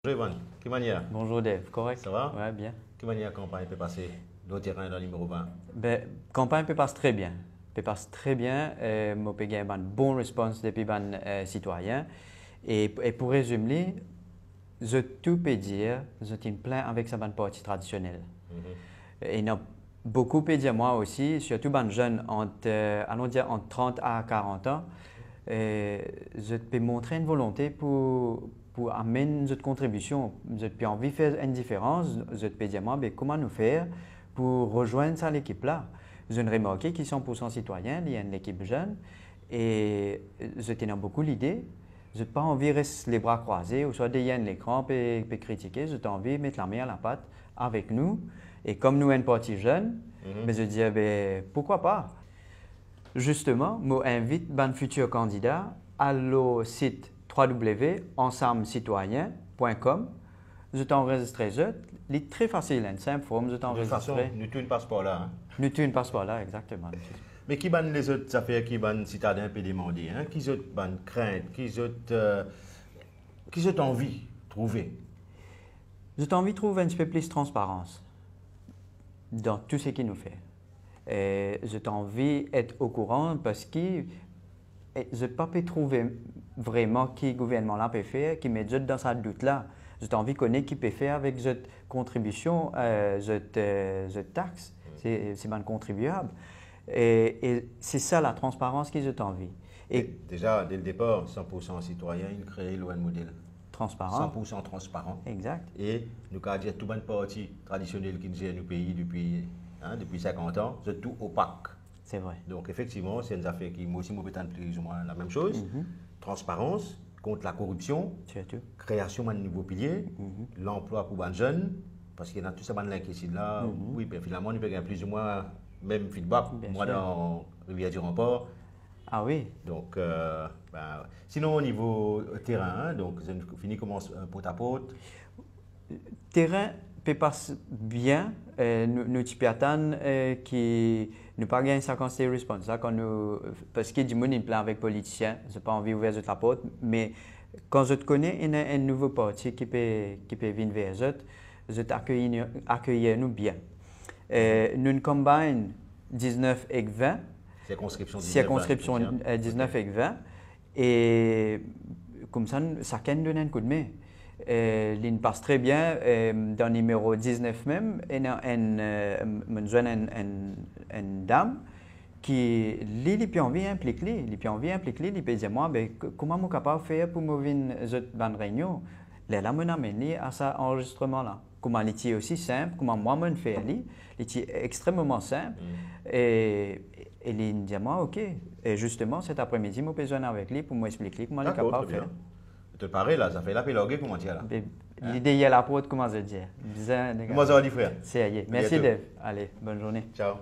Bonjour Ivan, quelle manière? Bonjour Dave, correct? Ça va? Ouais, bien. Quelle manière la campagne peut passer dans le terrain dans le numéro 20? Ben, campagne peut passer très bien. Peut passer très bien. Moi, j'ai eu une bonne réponse depuis les citoyens. Et pour résumer, je tout peux dire, je suis plein avec sa partie traditionnelle. Et il y a beaucoup peut dire moi aussi, surtout les jeunes allons dire entre 30 à 40 ans. Je peux montrer une volonté pour amener cette contribution. Je peux envie de faire une différence. Je peux dire moi, comment nous faire pour rejoindre ça l'équipe-là. Je ne remarque qu'ils sont 100% citoyens, il y a une équipe jeune et je tiens beaucoup l'idée. Je n'ai pas envie de rester les bras croisés ou soit derrière l'écran et critiquer. J'ai envie de mettre la main à la pâte avec nous. Et comme nous sommes une partie jeune, je dis pourquoi pas. Justement, je invite les futurs candidats à le site www.ensemblecitoyen.com. Je t'enregistre, c'est très facile, une simple forme, je t'enregistre. Nous tous ne passons pas là. Nous tous ne passons pas là, exactement. Mais qui ban les autres affaires qui ban citadins peut demander, hein? Qui autres ban crainte, qui autres envie de trouver? J'ai envie de trouver un petit peu plus de transparence dans tout ce qu'il nous fait. J'ai envie d'être au courant parce que je n'ai pas pu trouver vraiment qui le gouvernement là peut faire, qui met dans sa doute là. J'ai envie de connaître qui peut faire avec cette contribution, cette taxe, c'est un contribuable. Et c'est ça la transparence que j'ai envie. Et déjà, dès le départ, 100% citoyen, il crée le modèle. Transparent. 100% transparent. Exact. Et nous avons dit tout le parti traditionnel qui nous gère nos pays depuis 50 ans, c'est tout opaque. C'est vrai. Donc effectivement, c'est une affaire qui, moi aussi, me plus ou moins la même chose. Transparence contre la corruption, création d'un nouveau pilier, l'emploi pour les jeunes, parce qu'il y a tout ça qui est là. Oui, ben, finalement, nous avons plus ou moins même feedback, moi dans Rivière du Rempart. Ah oui. Donc, sinon au niveau terrain, donc fini comment porte à porte. Terrain peut passer bien. Nous attendons qui nous pas gagner 50 réponses parce que du monde est plein avec politiciens. Je n'ai pas envie d'ouvrir la porte, mais quand je te connais, il y a un nouveau parti qui peut venir vers eux. Je t'accueillir nous bien. Nous combinons 19 et 20. Circonscription 19 et 20. Et comme ça, chacun donne un coup de main. L'une passe très bien. Dans le numéro 19 même, il y a une dame qui lui envie d'impliquer. Il peut dire moi, comment je suis capable de faire pour me venir à une réunion. Là, je m'amène à cet enregistrement-là. Comment il est aussi simple, comment moi je fais, il est extrêmement simple. Et il dit moi, ok. Et justement, cet après-midi, je besoin avec lui pour m'expliquer comment il est capable de faire. Tu te parles là, ça fait la pélogue, comment tu es là? L'idée est la porte, comment je dis. Comment ça va, frère? C'est Merci Dave. Allez, bonne journée. Ciao.